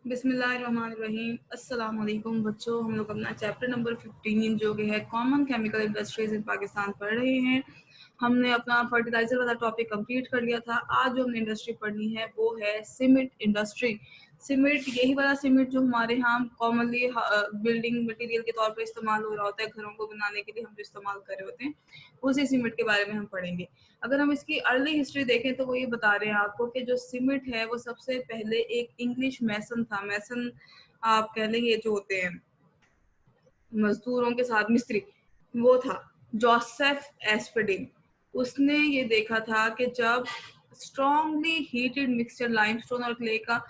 बिस्मिल्लाहिर्रहमानिर्रहीम। अस्सलाम वालेकुम बच्चों, हम लोग अपना चैप्टर नंबर 15 जो कि है कॉमन केमिकल इंडस्ट्रीज इन पाकिस्तान पढ़ रहे हैं। हमने अपना फर्टिलाइजर वाला टॉपिक कंप्लीट कर लिया था। आज जो हमने इंडस्ट्री पढ़नी है वो है सीमेंट इंडस्ट्री। सीमेंट, यही वाला सीमेंट जो हमारे यहाँ कॉमनली बिल्डिंग मटेरियल के तौर पर इस्तेमाल हो रहा होता है, घरों को बनाने के लिए हम जो इस्तेमाल कर रहे होते हैं, उसी सीमेंट के बारे में हम पढ़ेंगे। अगर हम इसकी अर्ली हिस्ट्री देखें तो वो ये बता रहे हैं आपको कि जो सीमेंट है वो सबसे पहले एक इंग्लिश मैसन था। मैसन आप कह लें, ये जो होते हैं मजदूरों के साथ मिस्त्री, वो था जोसेफ एस्पेडिन। उसने ये देखा था कि जब स्ट्रॉन्गली हीटेड मिक्सचर लाइमस्टोन और क्ले का,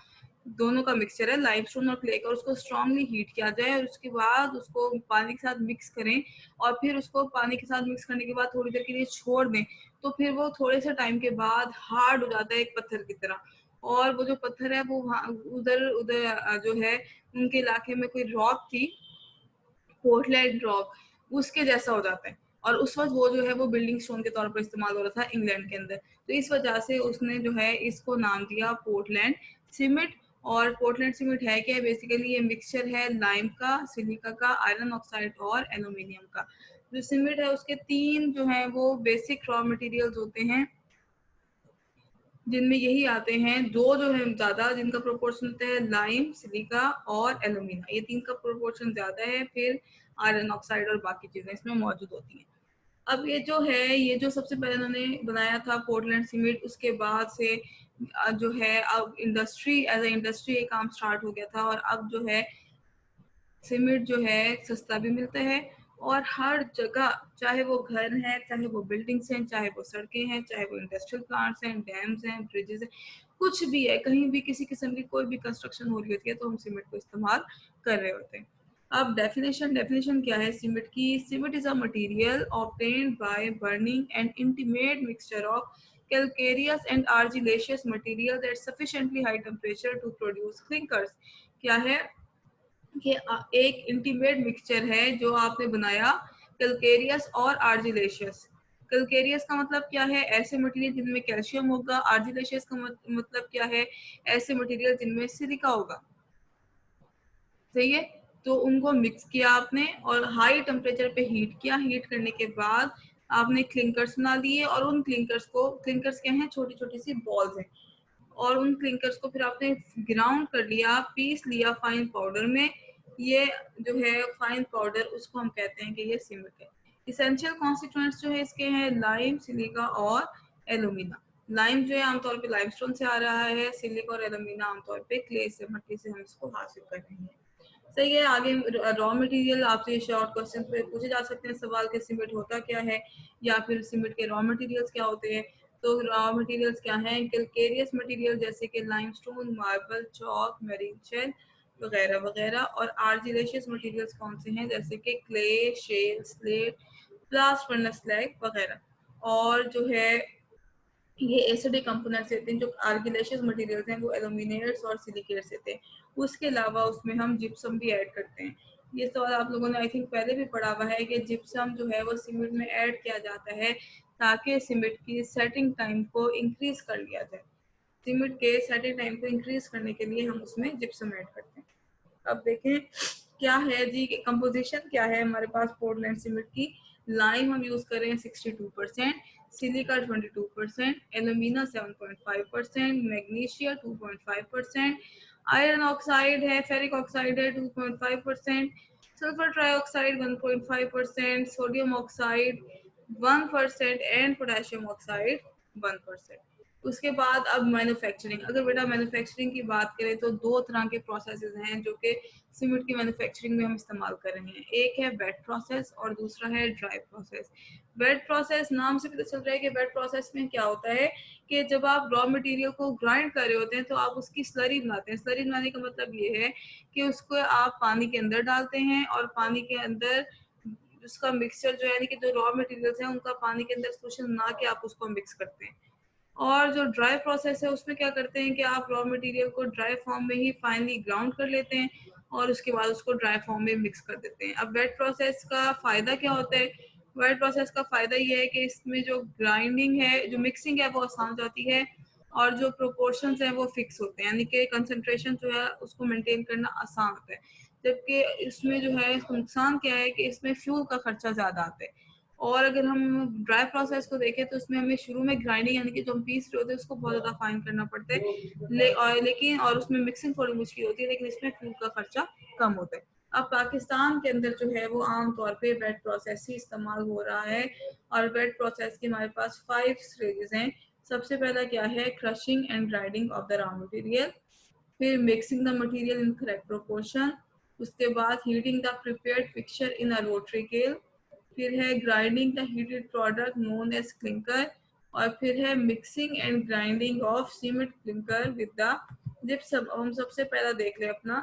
दोनों का मिक्सचर है लाइमस्टोन और क्ले का, उसको स्ट्रॉन्गली हीट किया जाए और उसके बाद उसको पानी के साथ मिक्स करें और फिर उसको पानी के साथ मिक्स करने के बाद थोड़ी देर के लिए छोड़ दें, तो फिर वो थोड़े से टाइम के बाद हार्ड हो जाता है एक पत्थर की तरह। और वो जो पत्थर है वो उधर उधर जो है उनके इलाके में कोई रॉक थी, पोर्टलैंड रॉक, उसके जैसा हो जाता है। और उस वक्त वो जो है वो बिल्डिंग स्टोन के तौर पर इस्तेमाल हो रहा था इंग्लैंड के अंदर, तो इस वजह से उसने जो है इसको नाम दिया पोर्टलैंड सीमेंट। और पोर्टलैंड सीमेंट है क्या? बेसिकली ये मिक्सचर है लाइम का, सिलिका का, आयरन ऑक्साइड और एल्यूमिनियम का। जो सीमेंट है उसके तीन जो है वो बेसिक रॉ मटेरियल्स होते हैं, जिनमें यही आते हैं। दो जो है ज्यादा जिनका प्रोपोर्शन होता है लाइम, सिलिका और एल्यूमिना, ये तीन का प्रोपोर्शन ज्यादा है, फिर आयरन ऑक्साइड और बाकी चीजें इसमें मौजूद होती हैं। अब ये जो है, ये जो सबसे पहले उन्होंने बनाया था पोर्टलैंड सीमेंट, उसके बाद से जो है अब इंडस्ट्री एज ए इंडस्ट्री ये काम स्टार्ट हो गया था। और अब जो है सीमेंट जो है सस्ता भी मिलता है और हर जगह, चाहे वो घर हैं, चाहे वो बिल्डिंग्स हैं, चाहे वो सड़कें हैं, चाहे वो इंडस्ट्रियल प्लांट्स हैं, डैम्स हैं, ब्रिजेस हैं, कुछ भी है, कहीं भी किसी किस्म की कोई भी कंस्ट्रक्शन हो रही होती है तो हम सीमेंट को इस्तेमाल कर रहे होते हैं। अब डेफिनेशन क्या है सीमेंट की? Cement is a material obtained by burning and intimate mixture of calcareous and argillaceous material at sufficiently high temperature to produce clinkers। क्या है कि एक इंटीमेट मिक्सचर है जो आपने बनाया कैलकेरियस और आर्जिलेशियस। कैलकेरियस का मतलब क्या है? ऐसे मटेरियल जिनमें कैल्शियम होगा। आर्जिलेशियस का मतलब क्या है? ऐसे मटेरियल जिनमें सिलिका होगा। सही है। तो उनको मिक्स किया आपने और हाई टेम्परेचर पे हीट किया। हीट करने के बाद आपने क्लिंकर्स बना लिए और उन क्लिंकर्स को, क्लिंकर्स क्या है? छोटी छोटी सी बॉल्स हैं। और उन क्लिंकर्स को फिर आपने ग्राउंड कर लिया, पीस लिया फाइन पाउडर में। ये जो है फाइन पाउडर, उसको हम कहते हैं कि ये सीमेंट है। इसेंशियल कॉन्स्टिट्यूएंट्स जो है इसके हैं लाइम, सिलिका और एल्यूमिना। लाइम जो है आमतौर पे लाइमस्टोन से आ रहा है, सिलिका और एल्यूमिना आमतौर पे क्ले से, मिट्टी से हम इसको हासिल कर रहे हैं। सही है। आगे रॉ मटेरियल आपसे शॉर्ट क्वेश्चन पे पूछे जा सकते हैं सवाल के सीमेंट होता क्या है, या फिर सीमेंट के रॉ मटेरियल्स क्या होते हैं। तो रॉ मटेरियल्स क्या हैं? कैलकेरियस मटेरियल जैसे कि limestone, marble, chalk, marine shell वगैरह वगैरह। और आर्जिलेशियस मटेरियल्स कौन से हैं? जैसे कि clay, shale, slate, blast furnace slag वगैरह। और जो है ये एसिडिक कंपोनेंट्स होते हैं। जो आर्गिलेशियस मटेरियल्स हैं वो एल्यूमिनेट्स और सिलिकेट्स होते हैं। उसके अलावा उसमें हम जिप्सम भी ऐड करते हैं। ये सवाल आप लोगों ने आई थिंक पहले भी पढ़ा हुआ है कि जिप्सम जो है वो सीमेंट में ऐड किया जाता है ताकि सीमेंट की सेटिंग टाइम को इंक्रीज कर लिया जाए। सीमेंट के सेटिंग टाइम को इंक्रीज करने के लिए हम उसमें जिप्सम ऐड करते हैं। अब देखें क्या है जी, कंपोजिशन क्या है हमारे पास पोर्टलैंड सीमेंट की। लाइम हम यूज कर रहे हैं 62%, silica 22%, alumina 7.5%, magnesia 2.5%, iron oxide है, फेरिक ऑक्साइड है 2.5%, sulphur trioxide 1.5%, sodium oxide 1% and potassium oxide 1%। उसके बाद अब मैन्युफैक्चरिंग, अगर बेटा मैन्युफैक्चरिंग की बात करें तो दो तरह के प्रोसेसेस हैं जो कि सीमेंट की मैन्युफैक्चरिंग में हम इस्तेमाल कर रहे हैं। एक है वेट प्रोसेस और दूसरा है ड्राई प्रोसेस। वेट प्रोसेस, नाम से पता चल रहा है कि वेट प्रोसेस में क्या होता है कि जब आप रॉ मटेरियल को ग्राइंड कर रहे होते हैं तो आप उसकी स्लरी बनाते हैं। स्लरी बनाने का मतलब ये है कि उसको आप पानी के अंदर डालते हैं और पानी के अंदर उसका मिक्सचर जो है, यानी कि जो रॉ मटेरियल्स हैं उनका पानी के अंदर सोल्यूशन बना के आप उसको मिक्स करते हैं। और जो ड्राई प्रोसेस है उसमें क्या करते हैं कि आप रॉ मटेरियल को ड्राई फॉर्म में ही फाइनली ग्राउंड कर लेते हैं और उसके बाद उसको ड्राई फॉर्म में मिक्स कर देते हैं। अब वेट प्रोसेस का फायदा क्या होता है? वेट प्रोसेस का फायदा ये है कि इसमें जो ग्राइंडिंग है, जो मिक्सिंग है वो आसान हो जाती है और जो प्रोपोर्शंस हैं वो फिक्स होते हैं, यानी कि कंसंट्रेशन जो है उसको मेंटेन करना आसान होता है। जबकि इसमें जो है इसका नुकसान क्या है कि इसमें फ्यूल का खर्चा ज़्यादा आता है। और अगर हम ड्राई प्रोसेस को देखें तो उसमें हमें शुरू में ग्राइंडिंग यानी कि जो हम पीस रहे होते हैं उसको बहुत ज़्यादा फाइन करना पड़ता है, लेकिन और उसमें मिक्सिंग थोड़ी मुश्किल होती है, लेकिन इसमें फ्यूल का खर्चा कम होता है। अब पाकिस्तान के अंदर जो है वो आम तौर पे वेट प्रोसेस ही इस्तेमाल हो रहा है, और वेट प्रोसेस के हमारे पास 5 स्टेजेस हैं। सबसे पहला क्या है, crushing and grinding of the raw material, फिर mixing the material in correct proportion, उसके बाद heating the prepared picture in a rotary kiln, फिर है grinding the heated product known as clinker, और फिर है mixing and grinding of cement clinker with the gypsum. हम सबसे पहला देख ले अपना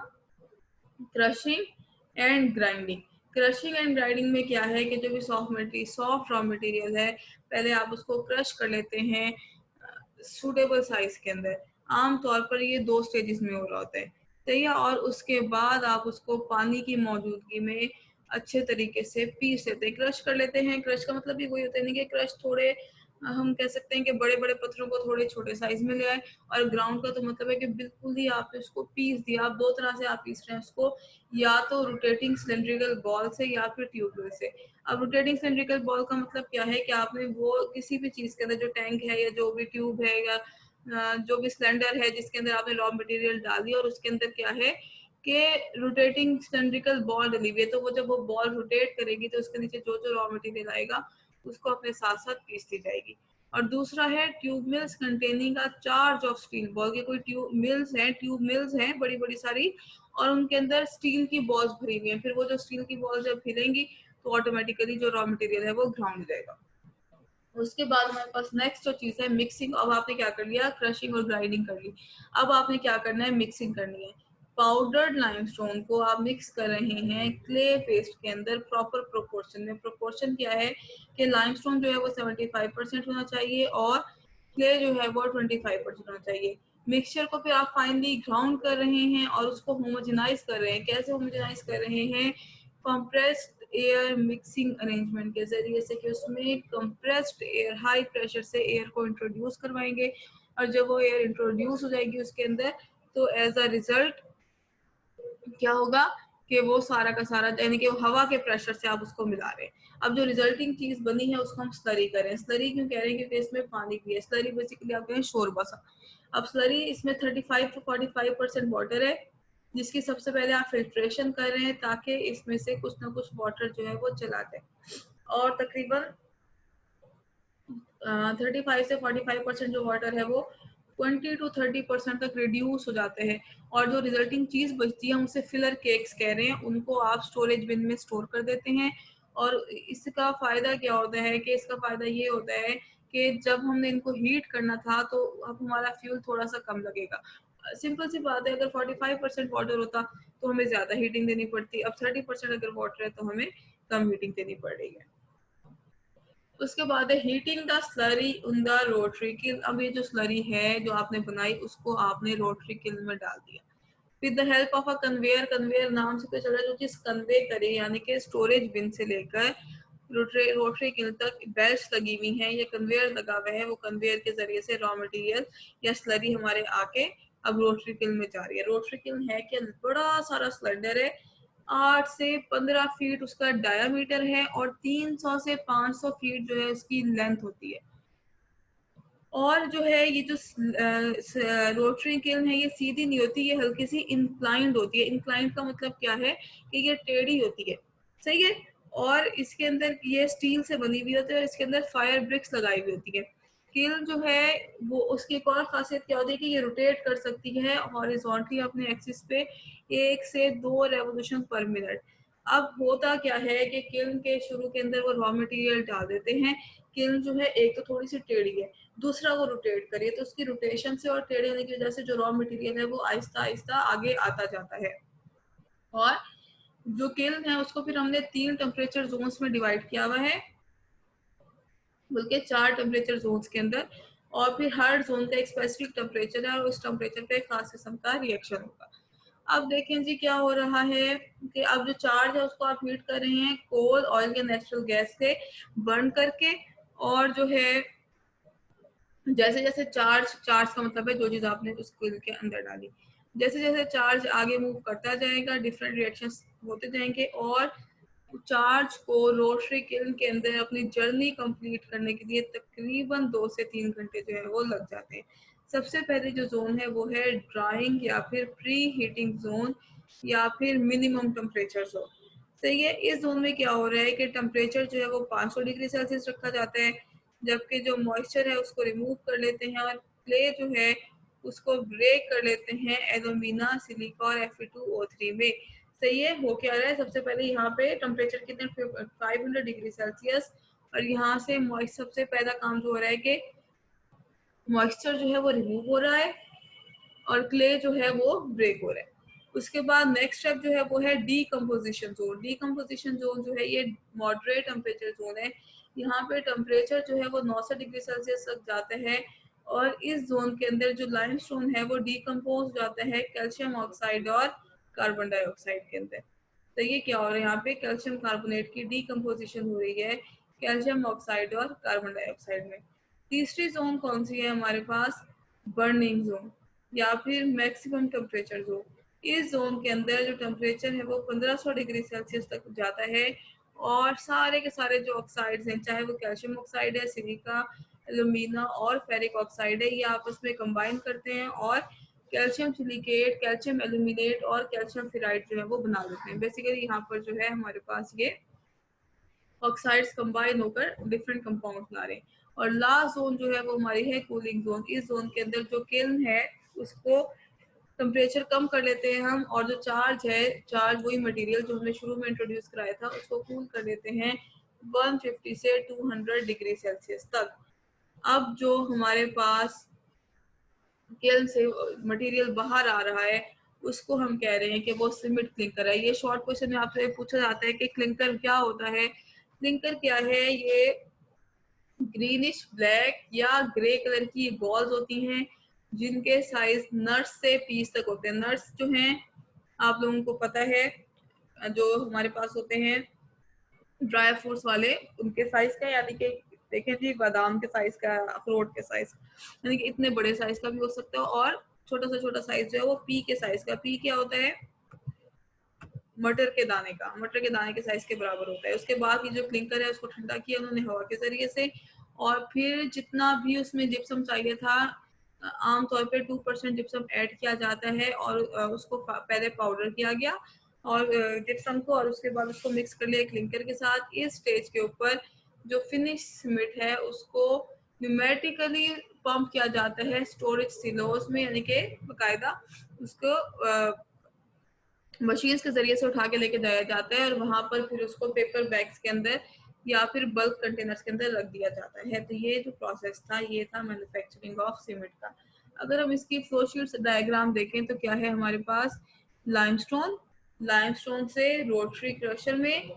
crushing and grinding. Crushing and grinding में क्या है कि जो भी सॉफ्ट रॉ मटेरियल है, पहले आप उसको क्रश कर लेते हैं सूटेबल साइज के अंदर। आमतौर पर ये 2 स्टेजेस में हो रहा होता है, सही है। और उसके बाद आप उसको पानी की मौजूदगी में अच्छे तरीके से पीस लेते हैं, क्रश कर लेते हैं। क्रश का मतलब भी वही होता है, नहीं कि क्रश थोड़े हम कह सकते हैं कि बड़े-बड़े पत्थरों को थोड़े छोटे साइज में ले आए, और ग्राउंड का तो मतलब है कि बिल्कुल ही आपने उसको पीस दिया। आप 2 तरह से आप पीस रहे हैं उसको, या तो रोटेटिंग सिलिंड्रिकल बॉल से या फिर ट्यूबवेल से। अब रोटेटिंग सिलिंड्रिकल बॉल का मतलब क्या है कि आपने वो किसी भी चीज़ के अंदर जो टैंक है या जो भी ट्यूब है या जो भी सिलेंडर है जिसके अंदर आपने रॉ मटेरियल डाल दिया, और उसके अंदर क्या है कि रोटेटिंग सिलिंड्रिकल बॉल डली हुई है, तो वो जब वो बॉल रोटेट करेगी तो उसके नीचे जो जो रॉ मटेरियल आएगा उसको अपने साथ साथ पीसती जाएगी। और दूसरा है tube mills containing a charge of steel ball, के कोई ट्यूब मिल्स हैं बड़ी बड़ी सारी, और उनके अंदर स्टील की बॉल्स भरी हुई हैं। फिर वो जो स्टील की बॉल जब हिलेंगी तो ऑटोमेटिकली जो रॉ मटेरियल है वो ग्राउंड हो जाएगा। उसके बाद हमारे पास नेक्स्ट जो चीज़ है मिक्सिंग। अब आपने क्या कर लिया, क्रशिंग और ग्राइंडिंग कर ली। अब आपने क्या करना है, मिक्सिंग करनी है। पाउडर्ड लाइमस्टोन को आप मिक्स कर रहे हैं क्ले पेस्ट के अंदर प्रॉपर प्रोपोर्शन में। प्रोपोर्शन क्या है कि लाइमस्टोन जो है वो 75% होना चाहिए और क्ले जो है वो 25% होना चाहिए। मिक्सचर को फिर आप फाइनली ग्राउंड कर रहे हैं और उसको होमोजेनाइज कर रहे हैं। कैसे होमोजेनाइज कर रहे हैं, कंप्रेस्ड एयर मिक्सिंग अरेंजमेंट के जरिए से, कि उसमें कंप्रेस्ड एयर हाई प्रेशर से एयर को इंट्रोड्यूस करवाएंगे, और जब वो एयर इंट्रोड्यूस हो जाएगी उसके अंदर तो एज अ रिजल्ट क्या होगा कि वो सारा का सारा यानी कि हवा के प्रेशर से आप उसको मिला रहे हैं। अब जो रिजल्टिंग चीज बनी है उसको हम स्लरी करें। स्लरी क्यों कह रहे हैं, क्योंकि इसमें पानी भी है। स्लरी बेसिकली आप कहें शोरबा सा। अब स्लरी इसमें 35 to 45% वाटर है, जिसकी सबसे पहले आप फिल्ट्रेशन कर रहे हैं ताकि इसमें से कुछ ना कुछ वाटर जो है वो चला जाए, और तकरीबन 35 से 45% जो वाटर है वो 20 to 30% तक रिड्यूस हो जाते हैं, और जो रिजल्टिंग चीज़ बचती है हम उसे फिलर केक्स कह रहे हैं। उनको आप स्टोरेज बिन में स्टोर कर देते हैं। और इसका फ़ायदा क्या होता है कि इसका फ़ायदा ये होता है कि जब हमने इनको हीट करना था तो अब हमारा फ्यूल थोड़ा सा कम लगेगा। सिंपल सी बात है, अगर 45% वाटर होता तो हमें ज़्यादा हीटिंग देनी पड़ती, अब 30% अगर वाटर है तो हमें कम हीटिंग देनी पड़ रही है। उसके बाद है heating the slurry in the rotary kiln. अब ये जो स्लरी है जो आपने बनाई उसको आपने रोटरी किल में डाल दिया with the help of a conveyor. Conveyor नाम से तो चल रहा है, जो चीज कन्वे करे यानी कि स्टोरेज बिन से लेकर रोटरी किल तक बेल्ट्स लगी हुई हैं, ये कन्वेयर लगा हुआ है। वो कन्वेयर के जरिए से रॉ मटेरियल या स्लरी हमारे आके अब रोटरी किल में जा रही है। रोटरी किल है कि बड़ा सारा सिलेंडर है, 8 से 15 फीट उसका डायामीटर है और 300 से 500 फीट जो है उसकी लेंथ होती है। और जो है ये जो रोटरी किल्न है ये सीधी नहीं होती, ये हल्की सी इंक्लाइंड होती है। इंक्लाइंड का मतलब क्या है कि ये टेढ़ी होती है, सही है। और इसके अंदर ये स्टील से बनी हुई होती है और इसके अंदर फायर ब्रिक्स लगाई हुई होती है। किल्न जो है वो उसकी एक और खासियत क्या होती है कि ये रोटेट कर सकती है हॉरिजॉन्टली अपने एक्सिस पे 1 से 2 रेवोल्यूशन पर मिनट। अब होता क्या है कि किल्न के शुरू के अंदर वो रॉ मटेरियल डाल देते हैं। किल्न जो है एक तो थोड़ी सी टेढ़ी है, दूसरा वो रोटेट करिए तो उसकी रोटेशन से और टेढ़े होने की वजह से जो रॉ मटेरियल है वो आहिस्ता आहिस्ता आगे आता जाता है। और जो किल्न है उसको फिर हमने 3 टेम्परेचर जोन्स में डिवाइड किया हुआ है, बल्कि 4 टेम्परेचर जोन्स के अंदर। और फिर हर जोन का एक स्पेसिफिक टेम्परेचर है और उस टेम्परेचर पे एक खास किस्म का रिएक्शन होगा। अब देखें जी क्या हो रहा है कि अब जो चार्ज है उसको आप हीट कर रहे हैं कोल, ऑयल या नेचुरल गैस से बर्न करके, और जो है जैसे जैसे चार्ज चार्ज का मतलब है जो चीज आपने उस किल के अंदर डाली, जैसे जैसे चार्ज आगे मूव करता जाएगा डिफरेंट रिएक्शंस होते जाएंगे और चार्ज को रोटरी किल्न के अंदर अपनी जर्नी कंप्लीट करने के लिए तकरीबन 2 से 3 घंटे जो है वो लग जाते हैं। सबसे पहले जो जोन है वो है ड्राइंग या फिर प्री हीटिंग जोन या फिर मिनिमम टेम्परेचर जोन। सही है, इस जोन में क्या हो रहा है कि टेम्परेचर जो है वो 500 डिग्री सेल्सियस रखा जाता है, जबकि जो मॉइस्चर है उसको रिमूव कर लेते हैं और क्ले जो है उसको ब्रेक कर लेते हैं एल्यूमिना, सिलिका और Fe2O3 में। सही है, हो क्या रहा है, सबसे पहले यहाँ पे टेम्परेचर कितने 500 डिग्री सेल्सियस, और यहाँ से मॉइस्ट सबसे पहला काम जो हो रहा है कि मॉइस्चर जो है वो रिमूव हो रहा है और क्ले जो है वो ब्रेक हो रहा है। उसके बाद नेक्स्ट स्टेप जो है वो है डीकम्पोजिशन जोन। डीकम्पोजिशन जोन जो है ये मॉडरेट टेम्परेचर जोन है। यहाँ पे टेम्परेचर जो है वो 900 डिग्री सेल्सियस तक जाता है और इस जोन के अंदर जो लाइमस्टोन है वो डीकम्पोज जाता है कैल्शियम ऑक्साइड और कार्बन डाइऑक्साइड के अंदर। तो ये क्या हो रहा है, यहाँ पे कैल्शियम कार्बोनेट की डीकम्पोजिशन हो रही है कैल्शियम ऑक्साइड और कार्बन डाइऑक्साइड में। तीसरी जोन कौन सी है हमारे पास, बर्निंग जोन या फिर मैक्सिमम टेम्परेचर जोन। इस जोन के अंदर जो टेम्परेचर है वो 1500 डिग्री सेल्सियस तक जाता है और सारे के सारे जो ऑक्साइड्स हैं, चाहे वो कैल्शियम ऑक्साइड है, सिलिका, एल्यूमिना और फेरिक ऑक्साइड है, ये आपस में कंबाइन करते हैं और कैल्शियम सिलिकेट, कैल्शियम एल्यूमिनेट और कैल्शियम फेराइड जो है वो बना देते हैं। बेसिकली यहाँ पर जो है हमारे पास ये ऑक्साइड्स कंबाइन होकर डिफरेंट कंपाउंड बना रहे हैं। और लास्ट जोन जो है वो हमारी है कूलिंग जोन। इस जोन के अंदर जो किल्न है उसको टेम्परेचर कम कर लेते हैं हम और जो चार्ज है, चार्ज वही मटेरियल जो हमने शुरू में इंट्रोड्यूस कराया था उसको कूल कर देते हैं 150 से 200 डिग्री सेल्सियस तक। अब जो हमारे पास किल्न से मटेरियल बाहर आ रहा है उसको हम कह रहे हैं कि वो सीमेंट क्लिंकर है। ये शॉर्ट क्वेश्चन में आपसे पूछा जाता है कि क्लिंकर क्या होता है। क्लिंकर क्या है, ये ग्रीनिश ब्लैक या ग्रे कलर की बॉल्स होती हैं जिनके साइज नट्स से पीस तक होते हैं। नट्स जो हैं आप लोगों को पता है जो हमारे पास होते हैं ड्राई फ्रूट्स वाले, उनके साइज का, यानी कि देखें जी बादाम के साइज का, अखरोट के साइज, यानी कि इतने बड़े साइज का भी हो सकता है और छोटा से छोटा साइज जो है वो पी के साइज का। पी क्या होता है, मटर के दाने का, मटर के दाने के साइज के बराबर होता है। उसके बाद ये जो क्लिंकर है उसको ठंडा किया उन्होंने हवा के जरिए से और फिर जितना भी उसमें जिप्सम चाहिए था, आमतौर पे 2% जिप्सम ऐड किया जाता है और उसको पहले पाउडर किया गया और जिप्सम को, और उसके बाद उसको मिक्स कर लिया क्लिंकर के साथ। इस स्टेज के ऊपर जो फिनिश सीमेंट है उसको न्यूमेटिकली पंप किया जाता है स्टोरेज सिलोस में, यानी कि बाकायदा उसको मशीन के जरिए से उठा के लेके जाया जाता है और वहां पर फिर उसको पेपर बैग्स के अंदर या फिर बल्क कंटेनर्स के अंदर रख दिया जाता है। तो ये जो प्रोसेस था ये था मैन्युफैक्चरिंग ऑफ सीमेंट का। अगर हम इसकी फ्लोशीट डायग्राम देखें तो क्या है हमारे पास, लाइमस्टोन, लाइमस्टोन से रोटरी क्रशर में,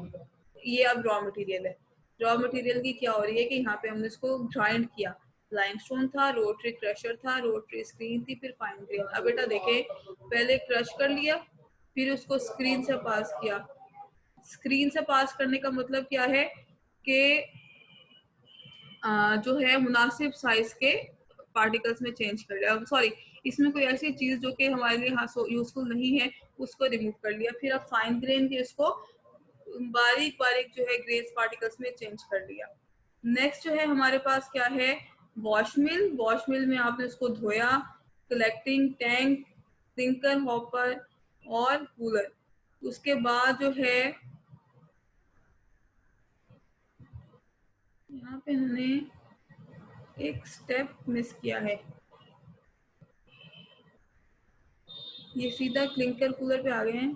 ये अब रॉ मटेरियल है। रॉ मटेरियल की क्या हो रही है कि यहाँ पे हमने इसको ग्राइंड किया, लाइमस्टोन था, रोटरी क्रशर था, रोटरी स्क्रीन थी, फिर फाइन ग्रेन। अब बेटा देखे, पहले क्रश कर लिया फिर उसको स्क्रीन से पास किया। स्क्रीन से पास करने का मतलब क्या है कि जो है मुनासिब साइज के पार्टिकल्स में चेंज कर लिया, सॉरी इसमें कोई ऐसी चीज जो कि हमारे लिए हाँ यूजफुल नहीं है उसको रिमूव कर लिया। फिर अब फाइन ग्रेन के इसको बारीक बारीक जो है ग्रेस पार्टिकल्स में चेंज कर लिया। नेक्स्ट जो है हमारे पास क्या है, वॉश मिल। वॉश मिल में आपने उसको धोया, कलेक्टिंग टैंक, क्लिंकर हॉपर और कूलर। उसके बाद जो है यहाँ पे हमने एक स्टेप मिस किया है, ये सीधा क्लिंकर कूलर पे आ गए हैं।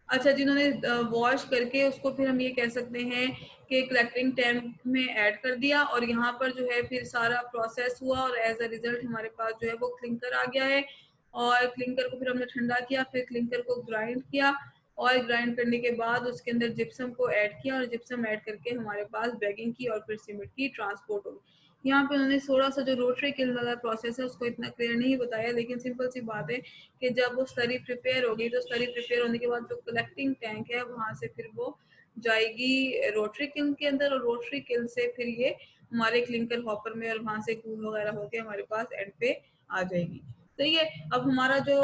अच्छा, जिन्होंने वॉश करके उसको फिर हम ये कह सकते हैं कि कलेक्टिंग टैंक में ऐड कर दिया और यहाँ पर जो है फिर सारा प्रोसेस हुआ और एज अ रिजल्ट हमारे पास जो है वो क्लिंकर आ गया है। और क्लिंकर को फिर हमने ठंडा किया, फिर क्लिंकर को ग्राइंड किया और ग्राइंड करने के बाद उसके अंदर जिप्सम को ऐड किया और जिप्सम ऐड करके हमारे पास बैगिंग की और फिर सीमेंट की ट्रांसपोर्ट होगी। यहाँ पे उन्होंने थोड़ा सा जो रोटरी किल वाला प्रोसेस है उसको इतना क्लियर नहीं बताया, लेकिन सिंपल सी बात है कि जब वो स्लरी प्रिपेयर होगी तो स्लरी प्रिपेयर होने के बाद जो कलेक्टिंग टैंक है वहां से फिर वो जाएगी रोटरी किल के अंदर और रोटरी किल से फिर ये हमारे क्लिंकर हॉपर में और वहां से कूल वगैरह होके हमारे पास एंड पे आ जाएगी। तो ये अब हमारा जो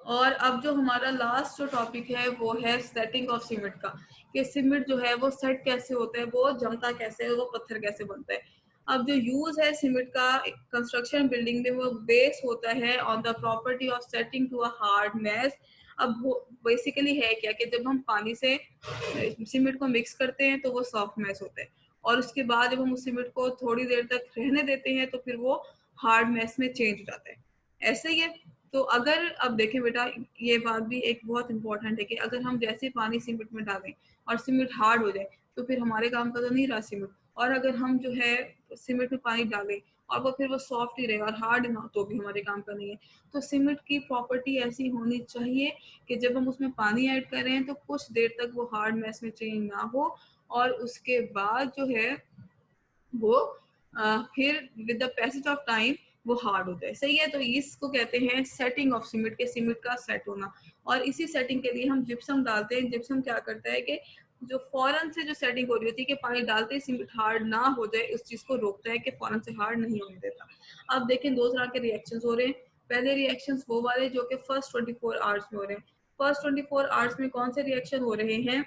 और अब जो हमारा लास्ट जो टॉपिक है वो है सेटिंग ऑफ सीमेंट का, कि सीमेंट जो है वो सेट कैसे होता है, वो जमता कैसे है, वो पत्थर कैसे बनता है। अब जो यूज है सीमेंट का कंस्ट्रक्शन बिल्डिंग में वो बेस होता है on the property of setting to a hard mass. अब वो बेसिकली है क्या कि जब हम पानी से सीमेंट को मिक्स करते हैं तो वो सॉफ्ट मैश होता है, और उसके बाद जब हम उस सीमेंट को थोड़ी देर तक रहने देते हैं तो फिर वो हार्ड मैश में चेंज हो जाता है। ऐसे ही है। तो अगर अब देखें बेटा, ये बात भी एक बहुत इंपॉर्टेंट है कि अगर हम जैसे पानी सीमेंट में डालें और सीमेंट हार्ड हो जाए तो फिर हमारे काम का तो नहीं रहा सीमेंट, और अगर हम जो है सीमेंट में पानी डालें और वो फिर वो सॉफ्ट ही रहेगा और हार्ड ना तो भी हमारे काम का नहीं है। तो सीमेंट की प्रॉपर्टी ऐसी होनी चाहिए कि जब हम उसमें पानी ऐड कर रहे हैं तो कुछ देर तक वो हार्ड मैश में चेंज ना हो, और उसके बाद जो है वो फिर with the passage of time वो हार्ड होता है। सही है। तो इसको कहते हैं सेटिंग ऑफ सीमेंट, के सीमेंट का सेट होना। और इसी सेटिंग के लिए हम जिप्सम डालते हैं। जिप्सम क्या करता है कि जो फौरन से जो सेटिंग हो रही होती है कि पानी डालते ही सीमेंट हार्ड ना हो जाए, उस चीज को रोकता है कि फौरन से हार्ड नहीं होने देता। अब देखें दो तरह के रिएक्शन हो रहे हैं। पहले रिएक्शन वो वाले जो कि फर्स्ट 24 आवर्स में हो रहे हैं। फर्स्ट 24 आवर्स में कौन से रिएक्शन हो रहे हैं?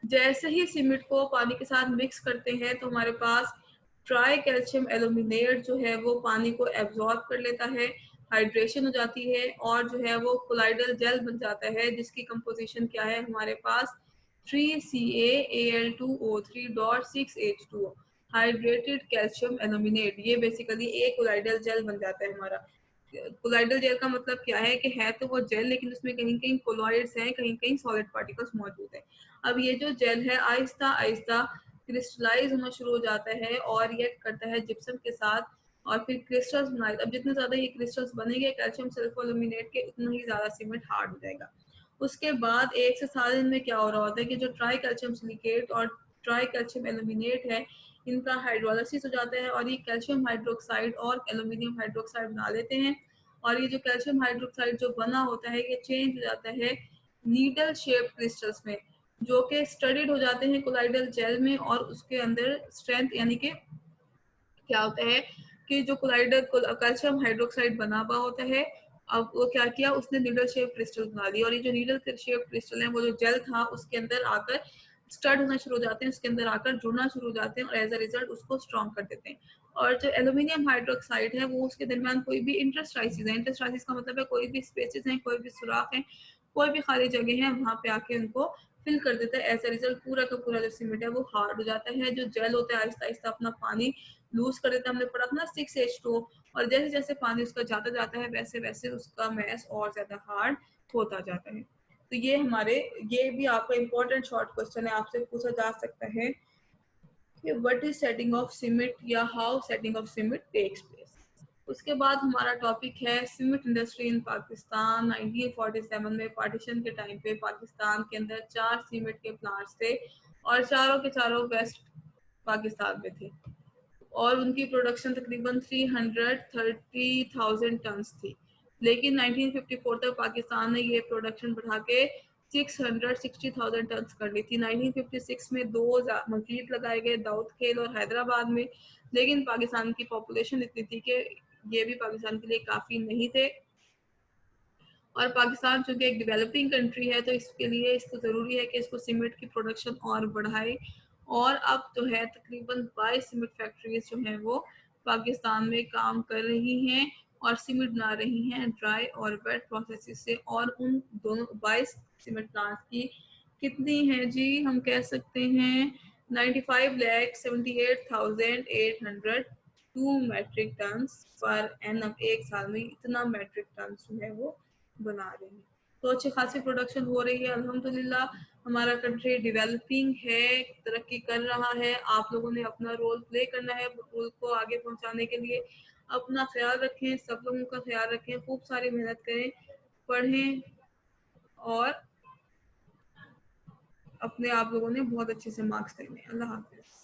जैसे ही सीमेंट को पानी के साथ मिक्स करते हैं तो हमारे पास ट्राई कैल्शियम एल्यूमिनेट जो है वो पानी को एब्जॉर्ब कर लेता है, हाइड्रेशन हो जाती है, और जो है वो कोलाइडल जेल बन जाता है जिसकी कंपोजिशन क्या है हमारे पास 3CaAl2O3.6H2O, हाइड्रेटेड कैल्शियम एल्यूमिनेट। ये बेसिकली एक कोलाइडल जेल बन जाता है हमारा। कोलाइडल जेल का मतलब क्या है कि है तो वो जेल लेकिन उसमें कहीं कहीं कोलॉइड्स हैं, कहीं कहीं सॉलिड पार्टिकल्स मौजूद हैं। अब ये जो जेल है आहिस्ता आहिस्ता क्रिस्टलाइज होना शुरू हो जाता है और रिएक्ट करता है जिप्सम के साथ, और फिर क्रिस्टल्स बनाए। अब जितने ज्यादा ये क्रिस्टल्स बनेंगे कैल्शियम सल्फोल्यूमिनेट के, उतना ही ज्यादा सीमेंट हार्ड हो जाएगा। उसके बाद 1 से 7 दिन में क्या हो रहा होता है कि जो ट्राई कैल्शियम सिलिकेट और ट्राई कैल्शियम एल्यूमिनेट है इनका हाइड्रोलाइसिस हो जाता है, और ये कैल्शियम हाइड्रोक्साइड और एल्यूमिनियम हाइड्रोक्साइड बना लेते हैं। और ये जो कैल्शियम हाइड्रोक्साइड जो बना होता है ये चेंज हो जाता है नीडल शेप क्रिस्टल्स में, जो कि स्टडीड हो जाते हैं कोलाइडल जेल में, और उसके अंदर स्ट्रेंथ यानी कि क्या होता है कि जो कोलाइडल कैल्शियम हाइड्रोक्साइड बना हुआ होता है, अब वो क्या किया उसने नीडल शेप क्रिस्टल बना दिया, और ये जो नीडल शेप क्रिस्टल है वो जो जेल था उसके अंदर आकर स्टड होना शुरू हो जाते हैं, उसके अंदर आकर जुड़ना शुरू हो जाते हैं, और एज अ रिजल्ट उसको स्ट्रॉन्ग कर देते हैं। और जो एल्यूमिनियम हाइड्रोक्साइड है वो उसके दरमियान कोई भी इंटरस्टाइसिस है, इंटरस्टाइसिस का मतलब है कोई भी स्पेसेस हैं, कोई भी सुराख है, कोई भी खाली जगह है वहां पे आके उनको फिल कर देता है। एज अ रिजल्ट पूरा का पूरा जो सीमेंट है वो हार्ड हो जाता है। जो जेल होता है आहिस्ता आहिस्ता अपना पानी लूज कर देता है। हमने पढ़ा था ना 6H2, और जैसे जैसे पानी उसका जाता जाता है वैसे वैसे उसका मैस और ज्यादा हार्ड होता जाता है। तो ये हमारे, ये भी आपका इम्पोर्टेंट शॉर्ट क्वेश्चन है, आपसे पूछा जा सकता है कि what is setting of cement या how setting of cement takes place. उसके बाद हमारा टॉपिक है सीमेंट इंडस्ट्री इन पाकिस्तान। 1947 में पार्टीशन के टाइम पे पाकिस्तान के अंदर 4 सीमेंट के प्लांट्स थे, और चारों के चारों वेस्ट पाकिस्तान में थे, और उनकी प्रोडक्शन तकरीबन 330,000 टन थी। लेकिन 1954 तक पाकिस्तान ने ये प्रोडक्शन बढ़ा के 660,000 टन कर ली थी। 1956 में 2 मजीद लगाए गए दाऊद खेल और हैदराबाद में, लेकिन पाकिस्तान की पॉपुलेशन इतनी थी कि ये भी पाकिस्तान के लिए काफ़ी नहीं थे, और पाकिस्तान चूंकि एक डेवलपिंग कंट्री है तो इसके लिए इसको ज़रूरी है कि इसको सीमेंट की प्रोडक्शन और बढ़ाए। और अब जो है तकरीबन 22 सीमेंट फैक्ट्रीज जो हैं वो पाकिस्तान में काम कर रही हैं और सीमेंट बना रही हैं ड्राई और वेट प्रोसेस से। और उन दोनों 22 सीमेंट प्लांट की कितनी हैं जी, हम कह सकते हैं 95,78,802 मैट्रिक टन पर एनम। एक साल में इतना मैट्रिक टन जो है वो बना रही है। तो अच्छी खासी प्रोडक्शन हो रही है अल्हम्दुलिल्लाह। हमारा कंट्री डेवलपिंग है, तरक्की कर रहा है। आप लोगों ने अपना रोल प्ले करना है मुल्क को आगे पहुंचाने के लिए। अपना ख्याल रखें, सब लोगों का ख्याल रखें, खूब सारी मेहनत करें, पढ़ें, और अपने आप लोगों ने बहुत अच्छे से मार्क्स लेने। अल्लाह हाफिज।